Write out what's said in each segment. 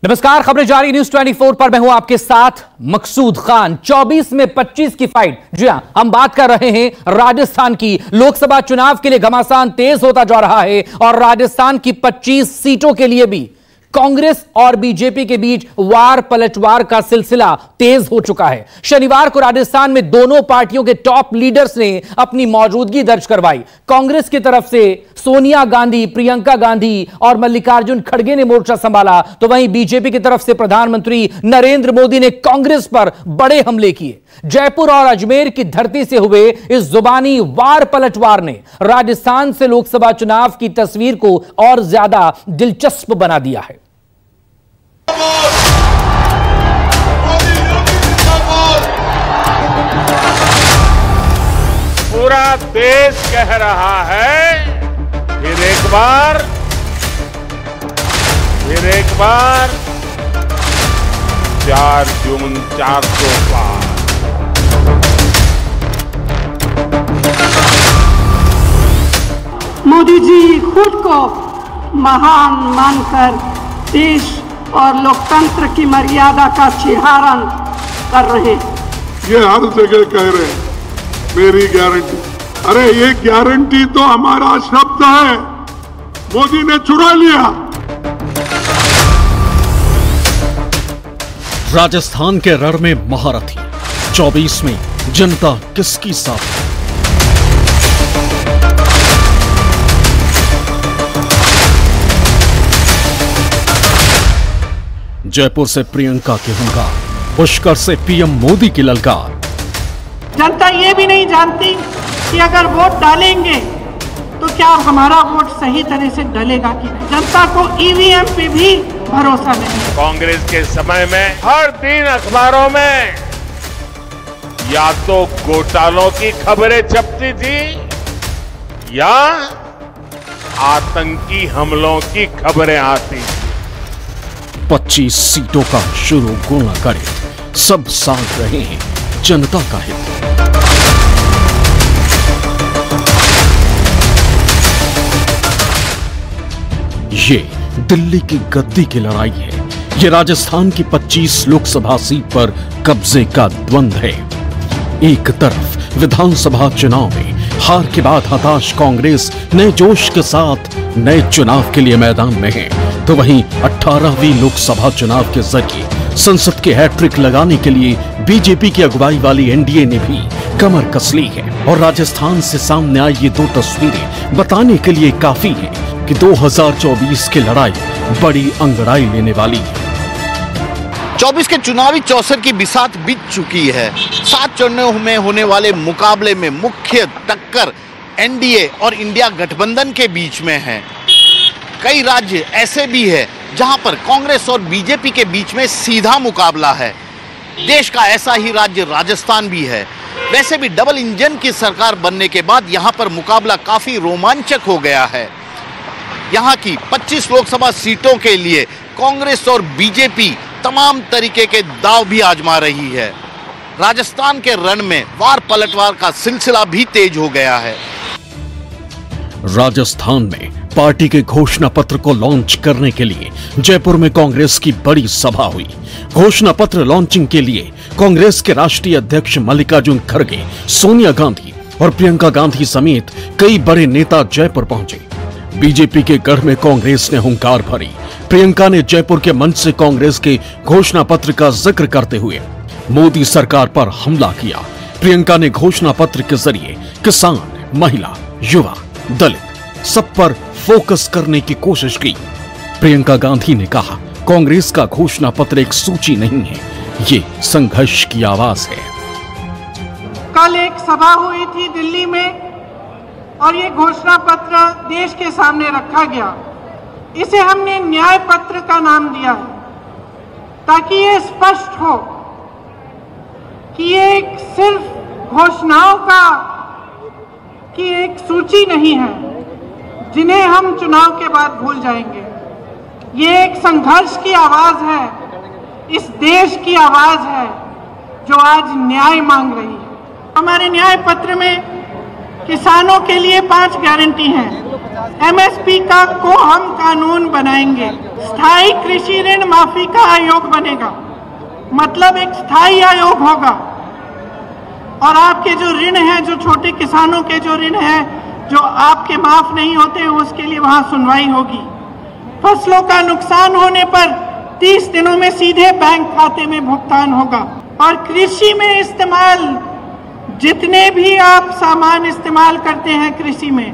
नमस्कार, खबरें जारी न्यूज 24 पर मैं हूं आपके साथ मकसूद खान। 24 में 25 की फाइट। जी हां, हम बात कर रहे हैं राजस्थान की। लोकसभा चुनाव के लिए घमासान तेज होता जा रहा है और राजस्थान की 25 सीटों के लिए भी कांग्रेस और बीजेपी के बीच वार पलटवार का सिलसिला तेज हो चुका है। शनिवार को राजस्थान में दोनों पार्टियों के टॉप लीडर्स ने अपनी मौजूदगी दर्ज करवाई। कांग्रेस की तरफ से सोनिया गांधी, प्रियंका गांधी और मल्लिकार्जुन खड़गे ने मोर्चा संभाला, तो वहीं बीजेपी की तरफ से प्रधानमंत्री नरेंद्र मोदी ने कांग्रेस पर बड़े हमले किए। जयपुर और अजमेर की धरती से हुए इस जुबानी वार पलटवार ने राजस्थान से लोकसभा चुनाव की तस्वीर को और ज्यादा दिलचस्प बना दिया है। पूरा देश कह रहा है फिर एक बार 4 जून 400 पार। मोदी जी खुद को महान मानकर देश और लोकतंत्र की मर्यादा का छिहारण कर रहे हैं। ये हर जगह कह रहे हैं मेरी गारंटी। अरे ये गारंटी तो हमारा शब्द है, मोदी ने चुरा लिया। राजस्थान के रण में महारथी। 24 में जनता किसकी साथ? जयपुर से प्रियंका की हुंकार, पुष्कर से पीएम मोदी की ललकार। जनता ये भी नहीं जानती कि अगर वोट डालेंगे तो क्या हमारा वोट सही तरह से डलेगा कि जनता को ईवीएम पे भी भरोसा नहीं। कांग्रेस के समय में हर दिन अखबारों में या तो घोटालों की खबरें छपती थी या आतंकी हमलों की खबरें आती थी। 25 सीटों का शुरू गोला गणित, सब साथ रहे हैं जनता का हित। ये दिल्ली की गद्दी की लड़ाई है। ये राजस्थान की 25 लोकसभा सीट पर कब्जे का द्वंद्व है। एक तरफ विधानसभा चुनाव में हार के बाद हताश कांग्रेस नए जोश के साथ नए चुनाव के लिए मैदान में है, तो वहीं 18वीं लोकसभा चुनाव के जरिए संसद के हैट्रिक लगाने के लिए बीजेपी की अगुवाई वाली एनडीए ने भी कमर कस ली है। और राजस्थान से सामने आई ये दो तस्वीरें बताने के लिए काफी है कि 2024 की लड़ाई बड़ी अंगड़ाई लेने वाली है। 24 के चुनावी चौसर की बिसात बीत चुकी है। 7 चरणों में होने वाले मुकाबले में मुख्य टक्कर एनडीए और इंडिया गठबंधन के बीच में है। कई राज्य ऐसे भी है जहां पर कांग्रेस और बीजेपी के बीच में सीधा मुकाबला है। देश का ऐसा ही राज्य राजस्थान भी है। वैसे भी डबल इंजन की सरकार बनने के बाद यहां पर मुकाबला काफी रोमांचक हो गया है। यहां की 25 लोकसभा सीटों के लिए कांग्रेस और बीजेपी तमाम तरीके के दांव भी आजमा रही है। राजस्थान के रण में वार पलटवार का सिलसिला भी तेज हो गया है। राजस्थान में पार्टी के घोषणा पत्र को लॉन्च करने के लिए जयपुर में कांग्रेस की बड़ी सभा हुई। घोषणा पत्र लॉन्चिंग के लिए कांग्रेस के राष्ट्रीय अध्यक्ष मल्लिकार्जुन खड़गे, सोनिया गांधी और प्रियंका गांधी समेत कई बड़े नेता जयपुर पहुंचे। बीजेपी के गढ़ में कांग्रेस ने हुंकार भरी। प्रियंका ने जयपुर के मंच से कांग्रेस के घोषणा पत्र का जिक्र करते हुए मोदी सरकार पर हमला किया। प्रियंका ने घोषणा पत्र के जरिए किसान, महिला, युवा, दलित सब पर फोकस करने की कोशिश की। प्रियंका गांधी ने कहा, कांग्रेस का घोषणा पत्र एक सूची नहीं है, ये संघर्ष की आवाज है। कल एक सभा हुई थी दिल्ली में और ये घोषणा पत्र देश के सामने रखा गया। इसे हमने न्याय पत्र का नाम दिया है ताकि ये स्पष्ट हो कि ये एक सिर्फ घोषणाओं की एक सूची नहीं है जिन्हें हम चुनाव के बाद भूल जाएंगे। ये एक संघर्ष की आवाज है, इस देश की आवाज है जो आज न्याय मांग रही है। हमारे न्याय पत्र में किसानों के लिए 5 गारंटी हैं। एमएसपी को हम कानून बनाएंगे, स्थायी कृषि ऋण माफी का आयोग बनेगा, मतलब एक स्थायी आयोग होगा और आपके जो ऋण हैं, जो छोटे किसानों के जो ऋण हैं जो आपके माफ नहीं होते, उसके लिए वहां सुनवाई होगी। फसलों का नुकसान होने पर 30 दिनों में सीधे बैंक खाते में भुगतान होगा और कृषि में इस्तेमाल जितने भी आप सामान इस्तेमाल करते हैं कृषि में,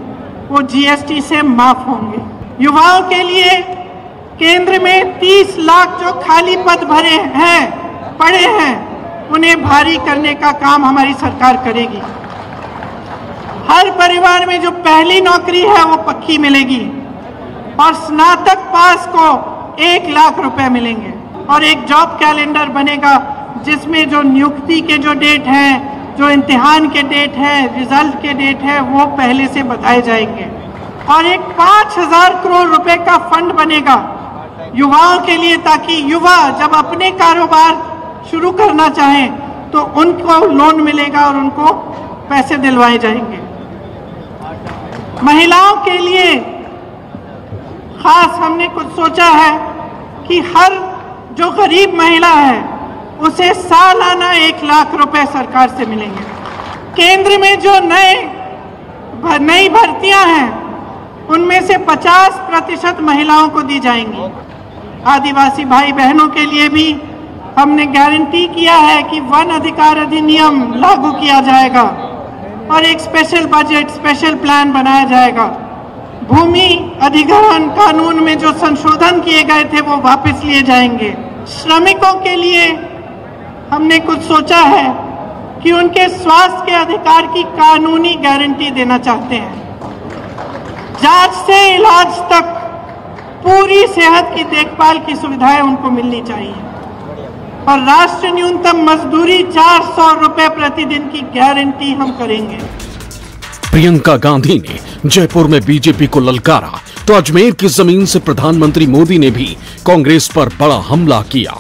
वो जीएसटी से माफ होंगे। युवाओं के लिए केंद्र में 30 लाख जो खाली पद पड़े हैं, उन्हें भारी करने का काम हमारी सरकार करेगी। हर परिवार में जो पहली नौकरी है वो पक्की मिलेगी और स्नातक पास को 1 लाख रुपए मिलेंगे और एक जॉब कैलेंडर बनेगा जिसमें जो नियुक्ति के जो डेट हैं, जो इम्तिहान के डेट है, रिजल्ट के डेट है, वो पहले से बताए जाएंगे और एक 5000 करोड़ रुपए का फंड बनेगा युवाओं के लिए, ताकि युवा जब अपने कारोबार शुरू करना चाहें तो उनको लोन मिलेगा और उनको पैसे दिलवाए जाएंगे। महिलाओं के लिए खास हमने कुछ सोचा है कि हर जो गरीब महिला है उसे सालाना 1 लाख रुपए सरकार से मिलेंगे। केंद्र में जो नई भर्तियां हैं उनमें से 50% महिलाओं को दी जाएंगी। आदिवासी भाई बहनों के लिए भी हमने गारंटी किया है कि वन अधिकार अधिनियम लागू किया जाएगा और एक स्पेशल बजट, स्पेशल प्लान बनाया जाएगा। भूमि अधिग्रहण कानून में जो संशोधन किए गए थे वो वापस लिए जाएंगे। श्रमिकों के लिए हमने कुछ सोचा है कि उनके स्वास्थ्य के अधिकार की कानूनी गारंटी देना चाहते हैं। जांच से इलाज तक पूरी सेहत की देखभाल की सुविधाएं उनको मिलनी चाहिए और राष्ट्रीय न्यूनतम मजदूरी 400 रुपए प्रतिदिन की गारंटी हम करेंगे। प्रियंका गांधी ने जयपुर में बीजेपी को ललकारा तो अजमेर की जमीन से प्रधानमंत्री मोदी ने भी कांग्रेस पर बड़ा हमला किया।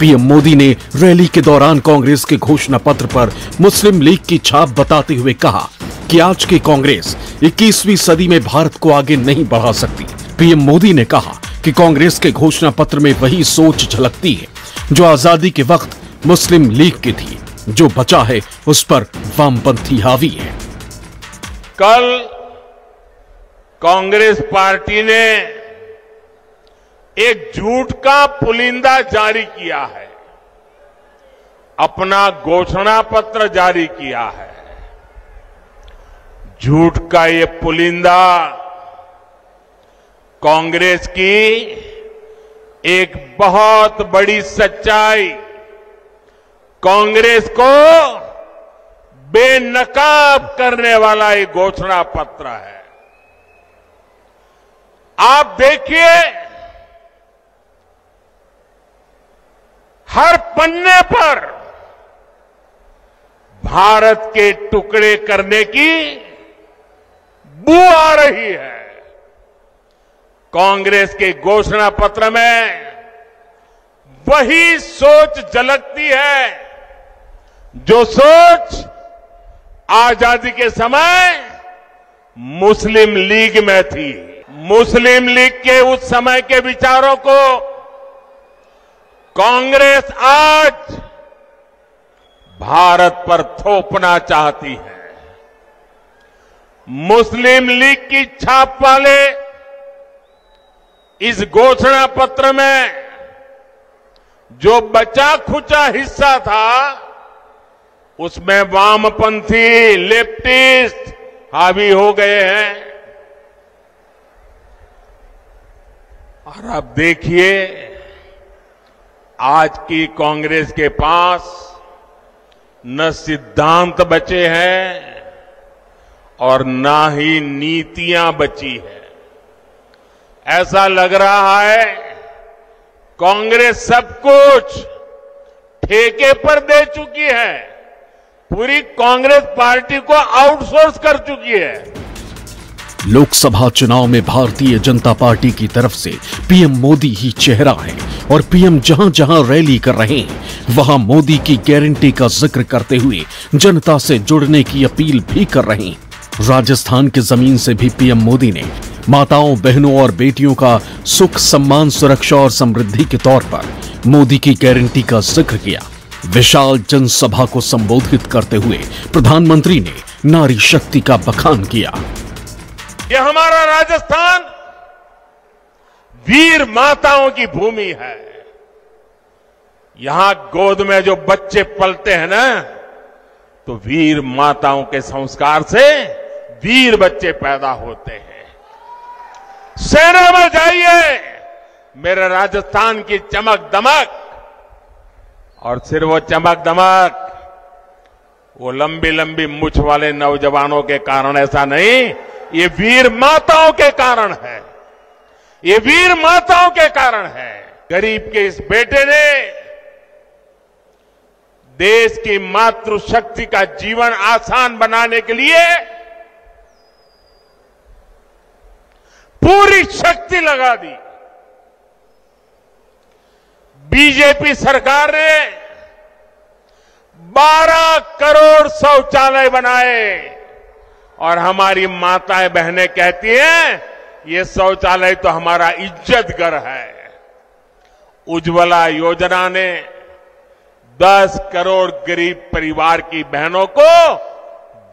पीएम मोदी ने रैली के दौरान कांग्रेस के घोषणा पत्र पर मुस्लिम लीग की छाप बताते हुए कहा कि आज की कांग्रेस 21वीं सदी में भारत को आगे नहीं बढ़ा सकती। पीएम मोदी ने कहा कि कांग्रेस के घोषणा पत्र में वही सोच झलकती है जो आजादी के वक्त मुस्लिम लीग की थी। जो बचा है उस पर वामपंथी हावी है। कल कांग्रेस पार्टी ने एक झूठ का पुलिंदा जारी किया है, अपना घोषणा पत्र जारी किया है। झूठ का ये पुलिंदा कांग्रेस की एक बहुत बड़ी सच्चाई, कांग्रेस को बेनकाब करने वाला एक घोषणा पत्र है। आप देखिए, हर पन्ने पर भारत के टुकड़े करने की बू आ रही है। कांग्रेस के घोषणा पत्र में वही सोच झलकती है जो सोच आजादी के समय मुस्लिम लीग में थी। मुस्लिम लीग के उस समय के विचारों को कांग्रेस आज भारत पर थोपना चाहती है। मुस्लिम लीग की छाप वाले इस घोषणा पत्र में जो बचा खुचा हिस्सा था उसमें वामपंथी लेफ्टिस्ट हावी हो गए हैं। और अब देखिए, आज की कांग्रेस के पास न सिद्धांत बचे हैं और न ही नीतियां बची है। ऐसा लग रहा है कांग्रेस सब कुछ ठेके पर दे चुकी है, पूरी कांग्रेस पार्टी को आउटसोर्स कर चुकी है। लोकसभा चुनाव में भारतीय जनता पार्टी की तरफ से पीएम मोदी ही चेहरा है और पीएम जहां जहां रैली कर रहे हैं वहां मोदी की गारंटी का जिक्र करते हुए जनता से जुड़ने की अपील भी कर रहे हैं। राजस्थान की जमीन से भी पीएम मोदी ने माताओं, बहनों और बेटियों का सुख, सम्मान, सुरक्षा और समृद्धि के तौर पर मोदी की गारंटी का जिक्र किया। विशाल जनसभा को संबोधित करते हुए प्रधानमंत्री ने नारी शक्ति का बखान किया। ये हमारा राजस्थान वीर माताओं की भूमि है। यहां गोद में जो बच्चे पलते हैं ना, तो वीर माताओं के संस्कार से वीर बच्चे पैदा होते हैं। सेना में जाइए, मेरे राजस्थान की चमक दमक, और सिर्फ वो चमक दमक वो लंबी लंबी मूछ वाले नौजवानों के कारण ऐसा नहीं, ये वीर माताओं के कारण है। ये वीर माताओं के कारण है। गरीब के इस बेटे ने देश की मातृशक्ति का जीवन आसान बनाने के लिए पूरी शक्ति लगा दी। बीजेपी सरकार ने 12 करोड़ शौचालय बनाए और हमारी माताएं बहनें कहती हैं ये शौचालय तो हमारा इज्जत घर है। उज्ज्वला योजना ने 10 करोड़ गरीब परिवार की बहनों को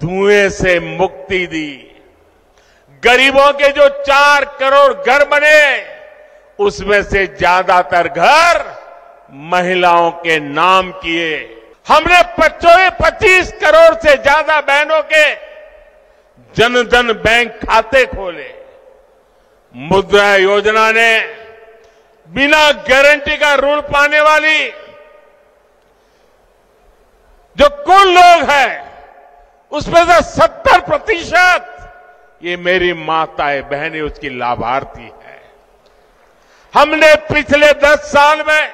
धुएं से मुक्ति दी। गरीबों के जो 4 करोड़ घर बने, उसमें से ज्यादातर घर महिलाओं के नाम किए। हमने 25 करोड़ से ज्यादा बहनों के जनधन बैंक खाते खोले। मुद्रा योजना ने बिना गारंटी का ऋण पाने वाली जो कुल लोग हैं, उसमें से 70% ये मेरी माताएं बहनें उसकी लाभार्थी है। हमने पिछले 10 साल में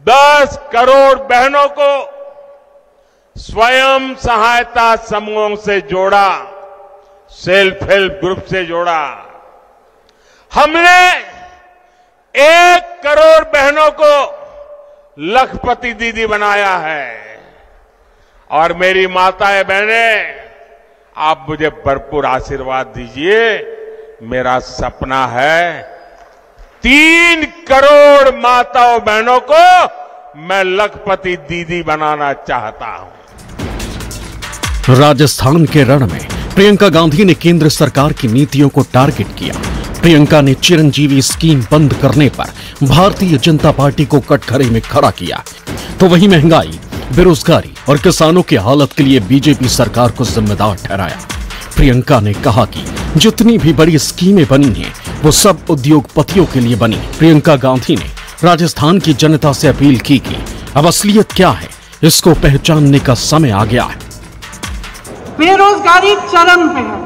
10 करोड़ बहनों को स्वयं सहायता समूहों से जोड़ा, सेल्फ हेल्प ग्रुप से जोड़ा। हमने 1 करोड़ बहनों को लखपति दीदी बनाया है। और मेरी माताएं बहनें, आप मुझे भरपूर आशीर्वाद दीजिए। मेरा सपना है 3 करोड़ माताओं बहनों को मैं लखपति दीदी बनाना चाहता हूं। राजस्थान के रण में प्रियंका गांधी ने केंद्र सरकार की नीतियों को टारगेट किया। प्रियंका ने चिरंजीवी स्कीम बंद करने पर भारतीय जनता पार्टी को कटघरे में खड़ा किया, तो वहीं महंगाई, बेरोजगारी और किसानों की हालत के लिए बीजेपी सरकार को जिम्मेदार ठहराया। प्रियंका ने कहा कि जितनी भी बड़ी स्कीमें बनी हैं, वो सब उद्योगपतियों के लिए बनी। प्रियंका गांधी ने राजस्थान की जनता से अपील की कि अब असलियत क्या है, इसको पहचानने का समय आ गया है। बेरोजगारी चरम पे है।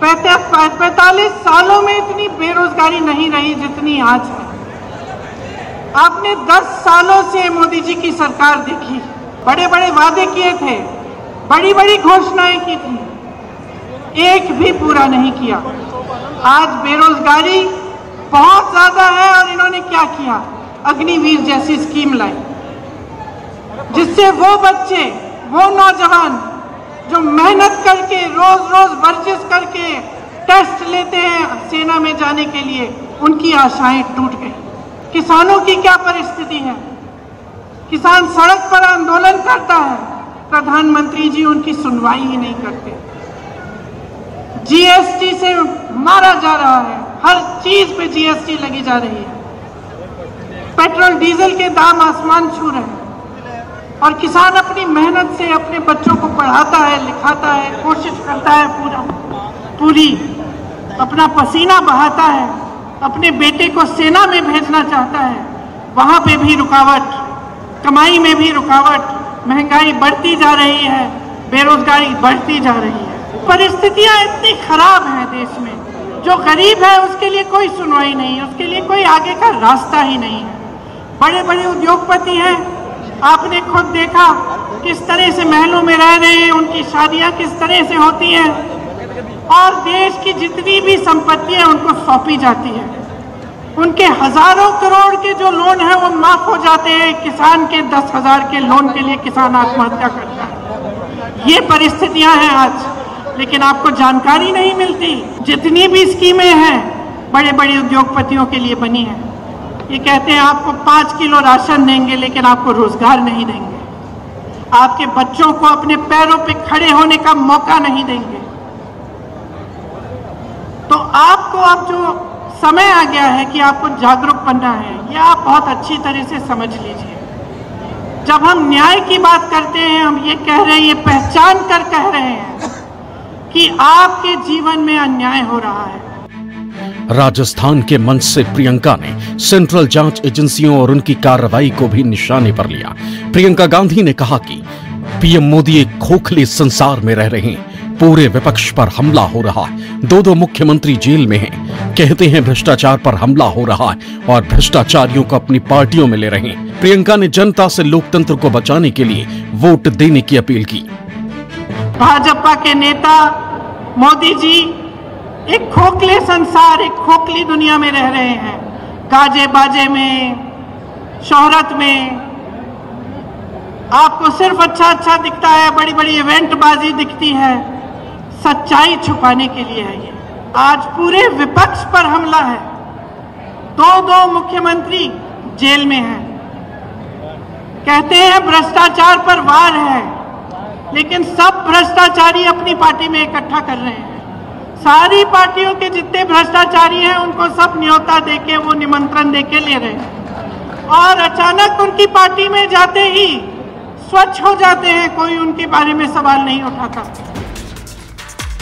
45 सालों में इतनी बेरोजगारी नहीं रही जितनी आज है। आपने 10 सालों से मोदी जी की सरकार देखी, बड़े बड़े वादे किए थे, बड़ी बड़ी घोषणाएं की थी, एक भी पूरा नहीं किया। आज बेरोजगारी बहुत ज्यादा है और इन्होंने क्या किया? अग्निवीर जैसी स्कीम लाई, जिससे वो बच्चे, वो नौजवान जो मेहनत करके रोज रोज वर्जिश करके टेस्ट लेते हैं सेना में जाने के लिए, उनकी आशाएं टूट गई। किसानों की क्या परिस्थिति है? किसान सड़क पर आंदोलन करता है, प्रधानमंत्री जी उनकी सुनवाई ही नहीं करते। जीएसटी से मारा जा रहा है, हर चीज पे जीएसटी लगी जा रही है। पेट्रोल डीजल के दाम आसमान छू रहे हैं और किसान अपनी मेहनत से अपने बच्चों को पढ़ाता है, लिखाता है, कोशिश करता है, पूरी अपना पसीना बहाता है, अपने बेटे को सेना में भेजना चाहता है, वहां पे भी रुकावट, कमाई में भी रुकावट, महंगाई बढ़ती जा रही है, बेरोजगारी बढ़ती जा रही है। परिस्थितियां इतनी खराब हैं देश में, जो गरीब है उसके लिए कोई सुनवाई नहीं है, उसके लिए कोई आगे का रास्ता ही नहीं है। बड़े बड़े उद्योगपति हैं, आपने खुद देखा किस तरह से महलों में रह रहे हैं, उनकी शादियां किस तरह से होती हैं और देश की जितनी भी संपत्तियां उनको सौंपी जाती है। उनके हजारों करोड़ के जो लोन है वो माफ हो जाते हैं। किसान के 10,000 के लोन के लिए किसान आत्महत्या करता है। ये परिस्थितियां हैं आज। लेकिन आपको जानकारी नहीं मिलती। जितनी भी स्कीमें हैं बड़े बड़े उद्योगपतियों के लिए बनी है, ये कहते हैं आपको 5 किलो राशन देंगे लेकिन आपको रोजगार नहीं देंगे, आपके बच्चों को अपने पैरों पे खड़े होने का मौका नहीं देंगे। तो आपको अब जो समय आ गया है कि आपको जागरूक बनना है, ये आप बहुत अच्छी तरह से समझ लीजिए। जब हम न्याय की बात करते हैं, हम ये कह रहे हैं, ये पहचान कर कह रहे हैं कि आपके जीवन में अन्याय हो रहा है। राजस्थान के मंच से प्रियंका ने सेंट्रल जांच एजेंसियों और उनकी कार्रवाई को भी निशाने पर लिया। प्रियंका गांधी ने कहा कि पीएम मोदी एक खोखले संसार में रह रहे हैं, पूरे विपक्ष पर हमला हो रहा है, दो मुख्यमंत्री जेल में हैं, कहते हैं भ्रष्टाचार पर हमला हो रहा है और भ्रष्टाचारियों को अपनी पार्टियों में ले रहे हैं। प्रियंका ने जनता से लोकतंत्र को बचाने के लिए वोट देने की अपील की। भाजपा के नेता मोदी जी एक खोखले संसार, एक खोखली दुनिया में रह रहे हैं। गाजे बाजे में, शोहरत में आपको सिर्फ अच्छा दिखता है, बड़ी बड़ी इवेंट बाजी दिखती है, सच्चाई छुपाने के लिए है ये। आज पूरे विपक्ष पर हमला है, दो मुख्यमंत्री जेल में हैं, कहते हैं भ्रष्टाचार पर वार है, लेकिन सब भ्रष्टाचारी अपनी पार्टी में इकट्ठा कर रहे हैं। सारी पार्टियों के जितने भ्रष्टाचारी हैं उनको सब न्योता देके, वो निमंत्रण देके ले रहे हैं, और अचानक उनकी पार्टी में जाते ही स्वच्छ हो जाते हैं, कोई उनके बारे में सवाल नहीं उठाता।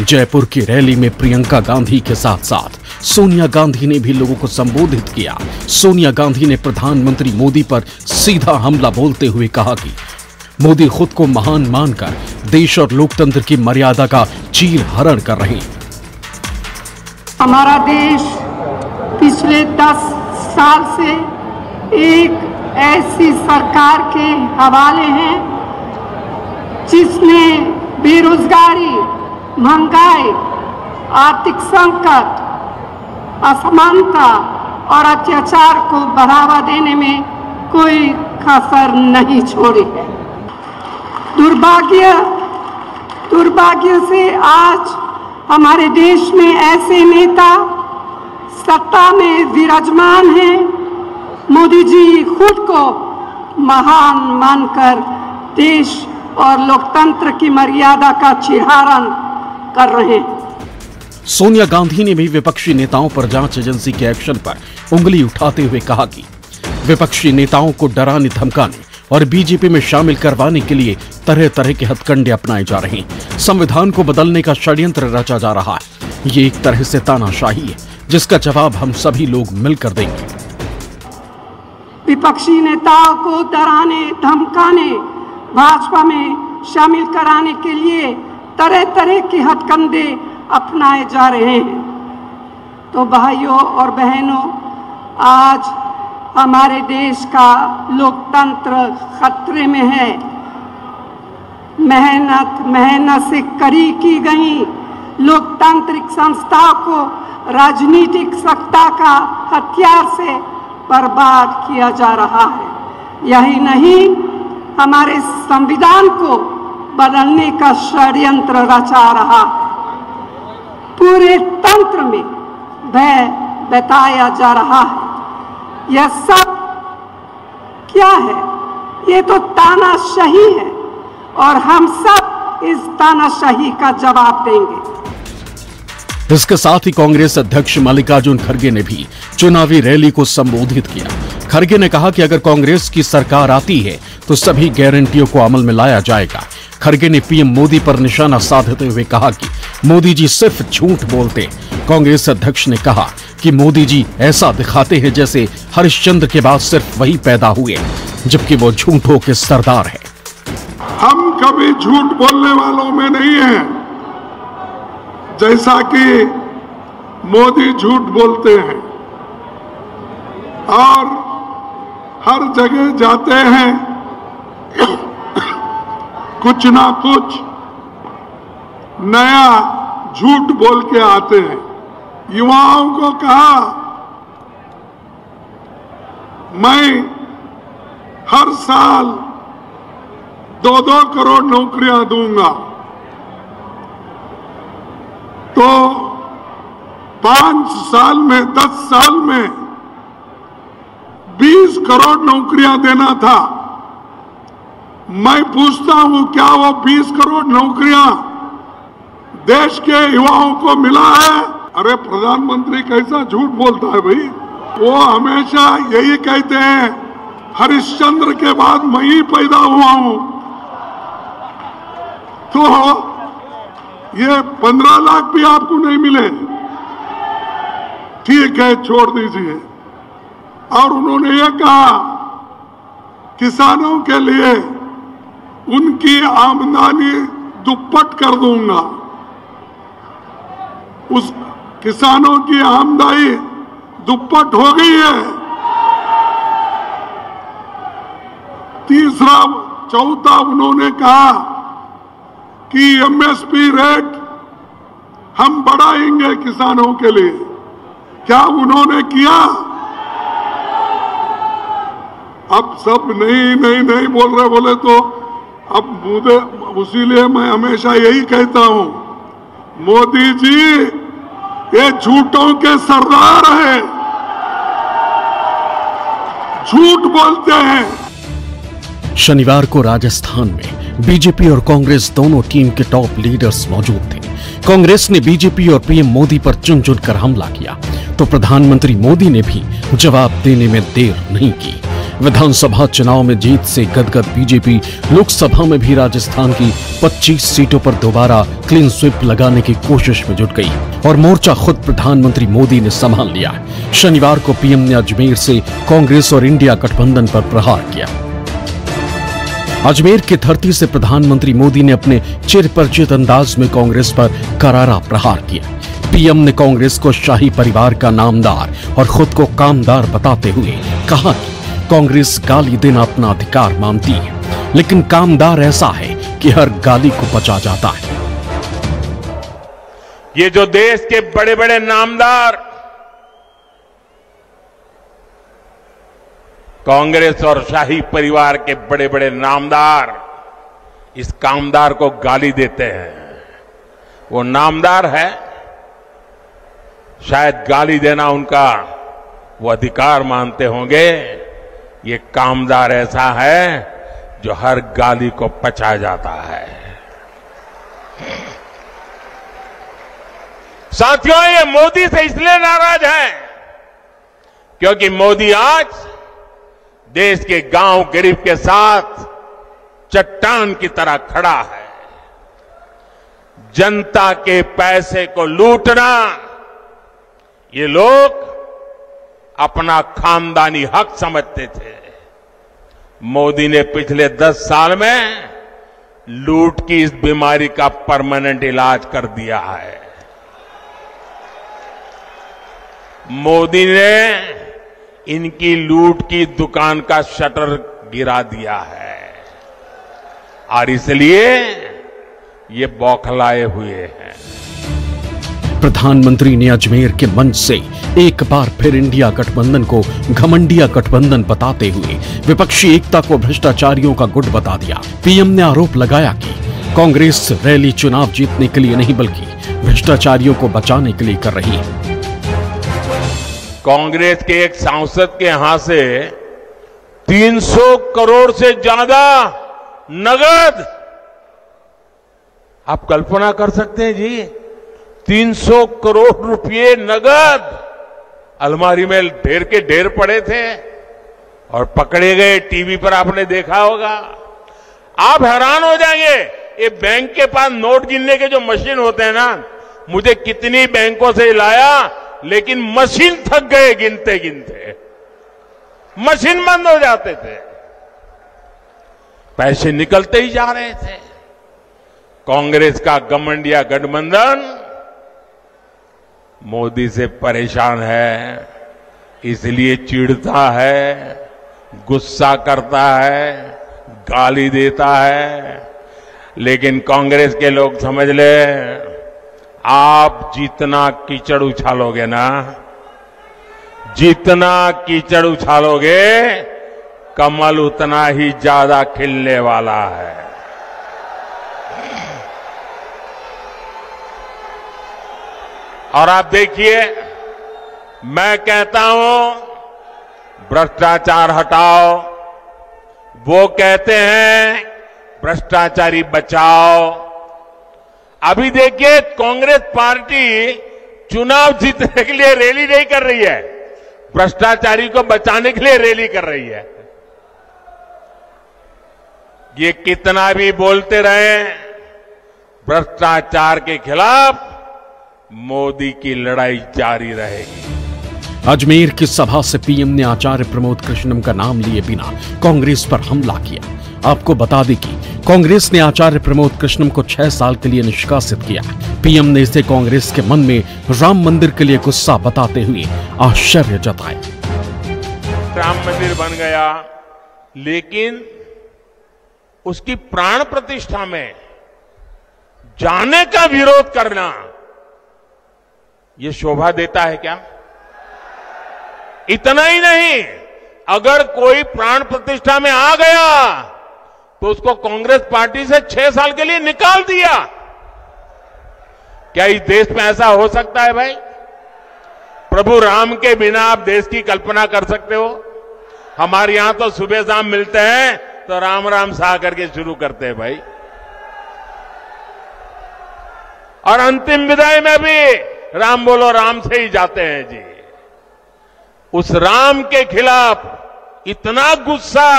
जयपुर की रैली में प्रियंका गांधी के साथ साथ सोनिया गांधी ने भी लोगों को संबोधित किया। सोनिया गांधी ने प्रधानमंत्री मोदी पर सीधा हमला बोलते हुए कहा कि मोदी खुद को महान मानकर देश और लोकतंत्र की मर्यादा का चीर हरण कर रहे हैं। हमारा देश पिछले 10 साल से एक ऐसी सरकार के हवाले है जिसने बेरोजगारी, महंगाई, आर्थिक संकट, असमानता और अत्याचार को बढ़ावा देने में कोई कसर नहीं छोड़ी है। दुर्भाग्य से आज हमारे देश में ऐसे नेता सत्ता में विराजमान हैं। मोदी जी खुद को महान मानकर देश और लोकतंत्र की मर्यादा का चिरहरण कर रहे हैं। सोनिया गांधी ने भी विपक्षी नेताओं पर जांच एजेंसी के एक्शन पर उंगली उठाते हुए कहा कि विपक्षी नेताओं को डराने, धमकाने और बीजेपी में शामिल करवाने के लिए तरह तरह के हथकंडे अपनाए जा रहे हैं। संविधान को बदलने का षड्यंत्र रचा जा रहा है। ये एक तरह से तानाशाही है जिसका जवाब हम सभी लोग मिलकर देंगे। विपक्षी नेताओं को डराने, धमकाने, भाजपा में शामिल कराने के लिए तरह तरह के हथकंडे अपनाए जा रहे हैं। तो भाइयों और बहनों, आज हमारे देश का लोकतंत्र खतरे में है। मेहनत से करी की गई लोकतांत्रिक संस्थाओं को राजनीतिक सत्ता का हथियार से बर्बाद किया जा रहा है। यही नहीं, हमारे संविधान को बदलने का षड्यंत्र रचा रहा है। पूरे तंत्र में भय बताया जा रहा है। यह सब क्या है? ये तो तानाशाही है और हम सब इस तानाशाही का जवाब देंगे। इसके साथ ही कांग्रेस अध्यक्ष मल्लिकार्जुन खड़गे ने भी चुनावी रैली को संबोधित किया। खड़गे ने कहा कि अगर कांग्रेस की सरकार आती है तो सभी गारंटियों को अमल में लाया जाएगा। खड़गे ने पीएम मोदी पर निशाना साधते हुए कहा कि मोदी जी सिर्फ झूठ बोलते। कांग्रेस अध्यक्ष ने कहा कि मोदी जी ऐसा दिखाते हैं जैसे हरिश्चंद्र के बाद सिर्फ वही पैदा हुए, जबकि वो झूठों के सरदार है। हम कभी झूठ बोलने वालों में नहीं हैं, जैसा कि मोदी झूठ बोलते हैं और हर जगह जाते हैं, कुछ ना कुछ नया झूठ बोल के आते हैं। युवाओं को कहा, मैं हर साल 2-2 करोड़ नौकरियां दूंगा। तो 5 साल में 10 साल में 20 करोड़ नौकरियां देना था। मैं पूछता हूं, क्या वो 20 करोड़ नौकरियां देश के युवाओं को मिला है? अरे प्रधानमंत्री कैसा झूठ बोलता है भाई। वो हमेशा यही कहते हैं, हरिश्चंद्र के बाद मैं ही पैदा हुआ हूं। तो ये 15 लाख भी आपको नहीं मिले, ठीक है, छोड़ दीजिए। और उन्होंने ये कहा, किसानों के लिए उनकी आमदनी दुप्पट कर दूंगा। उस किसानों की आमदनी दुप्पट हो गई है। तीसरा, चौथा, उन्होंने कहा कि एमएसपी रेट हम बढ़ाएंगे किसानों के लिए। क्या उन्होंने किया? अब सब नहीं बोल रहे, बोले तो अब मुझे, उसीलिए मैं हमेशा यही कहता हूं, मोदी जी ये झूठों के सरदार हैं, झूठ बोलते हैं। शनिवार को राजस्थान में बीजेपी और कांग्रेस दोनों टीम के टॉप लीडर्स मौजूद थे। कांग्रेस ने बीजेपी और पीएम मोदी पर चुन चुन कर हमला किया, तो प्रधानमंत्री मोदी ने भी जवाब देने में देर नहीं की। विधानसभा चुनाव में जीत से गदगद बीजेपी लोकसभा में भी राजस्थान की 25 सीटों पर दोबारा क्लीन स्वीप लगाने की कोशिश में जुट गई और मोर्चा खुद प्रधानमंत्री मोदी ने संभाल लिया। शनिवार को पीएम ने अजमेर से कांग्रेस और इंडिया गठबंधन पर प्रहार किया। अजमेर की धरती से प्रधानमंत्री मोदी ने अपने चिरपरिचित अंदाज में कांग्रेस पर करारा प्रहार किया। पीएम ने कांग्रेस को शाही परिवार का नामदार और खुद को कामदार बताते हुए कहा कि कांग्रेस गाली देना अपना अधिकार मानती है, लेकिन कामदार ऐसा है कि हर गाली को पचा जाता है। ये जो देश के बड़े बड़े नामदार कांग्रेस और शाही परिवार के बड़े बड़े नामदार इस कामदार को गाली देते हैं, वो नामदार है, शायद गाली देना उनका वो अधिकार मानते होंगे। ये कामदार ऐसा है जो हर गाली को पचा जाता है। साथियों, ये मोदी से इसलिए नाराज है क्योंकि मोदी आज देश के गांव गरीब के साथ चट्टान की तरह खड़ा है। जनता के पैसे को लूटना ये लोग अपना खानदानी हक समझते थे। मोदी ने पिछले 10 साल में लूट की इस बीमारी का परमानेंट इलाज कर दिया है। मोदी ने इनकी लूट की दुकान का शटर गिरा दिया है और इसलिए ये बौखलाए हुए हैं। प्रधानमंत्री ने अजमेर के मंच से एक बार फिर इंडिया गठबंधन को घमंडिया गठबंधन बताते हुए विपक्षी एकता को भ्रष्टाचारियों का गुट बता दिया। पीएम ने आरोप लगाया कि कांग्रेस रैली चुनाव जीतने के लिए नहीं बल्कि भ्रष्टाचारियों को बचाने के लिए कर रही है। कांग्रेस के एक सांसद के यहां से 300 करोड़ से ज्यादा नगद, आप कल्पना कर सकते हैं जी, 300 करोड़ रुपए नगद अलमारी में ढेर के ढेर पड़े थे और पकड़े गए। टीवी पर आपने देखा होगा। आप हैरान हो जाएंगे, ये बैंक के पास नोट गिनने के जो मशीन होते हैं ना, मुझे कितनी बैंकों से लाया लेकिन मशीन थक गए गिनते गिनते, मशीन बंद हो जाते थे, पैसे निकलते ही जा रहे थे। कांग्रेस का घमंडिया गठबंधन मोदी से परेशान है, इसलिए चिढ़ता है, गुस्सा करता है, गाली देता है। लेकिन कांग्रेस के लोग समझ ले, आप जितना कीचड़ उछालोगे ना, जितना कीचड़ उछालोगे, कमल उतना ही ज्यादा खिलने वाला है। और आप देखिए, मैं कहता हूं भ्रष्टाचार हटाओ, वो कहते हैं भ्रष्टाचारी बचाओ। अभी देखिए, कांग्रेस पार्टी चुनाव जीतने के लिए रैली नहीं कर रही है, भ्रष्टाचारी को बचाने के लिए रैली कर रही है। ये कितना भी बोलते रहे, भ्रष्टाचार के खिलाफ मोदी की लड़ाई जारी रहेगी। अजमेर की सभा से पीएम ने आचार्य प्रमोद कृष्णम का नाम लिए बिना कांग्रेस पर हमला किया। आपको बता दें कि कांग्रेस ने आचार्य प्रमोद कृष्णम को 6 साल के लिए निष्कासित किया। पीएम ने इसे कांग्रेस के मन में राम मंदिर के लिए गुस्सा बताते हुए आश्चर्य जताया। राम मंदिर बन गया, लेकिन उसकी प्राण प्रतिष्ठा में जाने का विरोध करना यह शोभा देता है क्या? इतना ही नहीं, अगर कोई प्राण प्रतिष्ठा में आ गया तो उसको कांग्रेस पार्टी से 6 साल के लिए निकाल दिया। क्या इस देश में ऐसा हो सकता है भाई? प्रभु राम के बिना आप देश की कल्पना कर सकते हो? हमारे यहां तो सुबह शाम मिलते हैं तो राम राम सा करके शुरू करते हैं भाई, और अंतिम विदाई में भी राम बोलो राम से ही जाते हैं जी। उस राम के खिलाफ इतना गुस्सा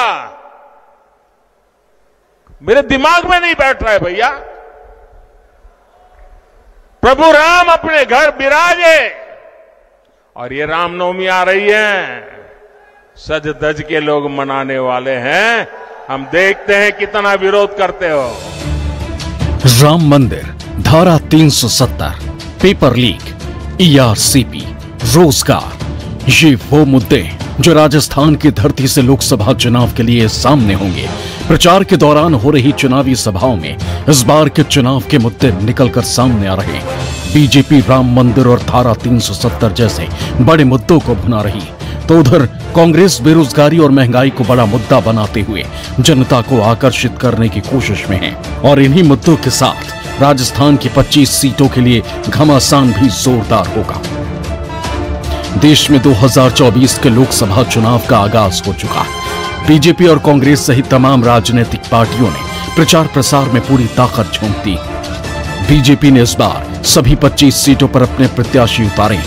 मेरे दिमाग में नहीं बैठ रहा है भैया। प्रभु राम अपने घर विराजे, और ये रामनवमी आ रही है, सज धज के लोग मनाने वाले हैं। हम देखते हैं कितना विरोध करते हो। राम मंदिर, धारा 370, पेपर लीक, ERCP, रोजगार, ये वो मुद्दे जो राजस्थान की धरती से लोकसभा चुनाव के लिए सामने होंगे। प्रचार के दौरान हो रही चुनावी सभाओं में इस बार के चुनाव के मुद्दे निकलकर सामने आ रहे हैं। बीजेपी राम मंदिर और धारा 370 जैसे बड़े मुद्दों को भुना रही, तो उधर कांग्रेस बेरोजगारी और महंगाई को बड़ा मुद्दा बनाते हुए जनता को आकर्षित करने की कोशिश में है। और इन्हीं मुद्दों के साथ राजस्थान की 25 सीटों के लिए घमासान भी जोरदार होगा। देश में 2024 के लोकसभा चुनाव का आगाज हो चुका है। बीजेपी और कांग्रेस सहित तमाम राजनीतिक पार्टियों ने प्रचार प्रसार में पूरी ताकत झोंक दी। बीजेपी ने इस बार सभी 25 सीटों पर अपने प्रत्याशी उतारे,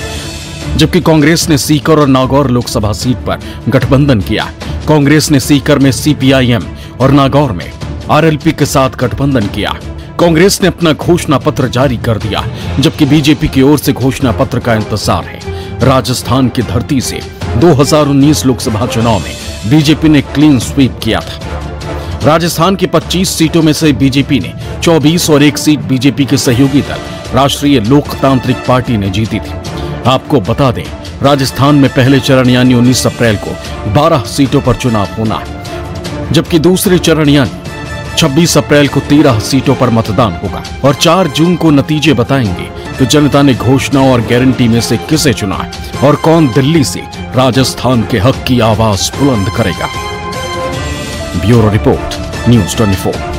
जबकि कांग्रेस ने सीकर और नागौर लोकसभा सीट पर गठबंधन किया। कांग्रेस ने सीकर में CPIM और नागौर में RLP के साथ गठबंधन किया। कांग्रेस ने अपना घोषणा पत्र जारी कर दिया, जबकि बीजेपी की ओर से घोषणा पत्र का इंतजार है। राजस्थान की धरती से 2019 लोकसभा चुनाव में बीजेपी ने क्लीन स्वीप किया था। राजस्थान की 25 सीटों में से बीजेपी ने 24 और 1 सीट बीजेपी के सहयोगी दल राष्ट्रीय लोकतांत्रिक पार्टी ने जीती थी। आपको बता दें, राजस्थान में पहले चरण यानी 19 अप्रैल को 12 सीटों पर चुनाव होना है, जबकि दूसरे चरण यानी 26 अप्रैल को 13 सीटों पर मतदान होगा। और 4 जून को नतीजे बताएंगे कि जनता ने घोषणा और गारंटी में से किसे चुना है और कौन दिल्ली से राजस्थान के हक की आवाज बुलंद करेगा। Bureau report, News 24।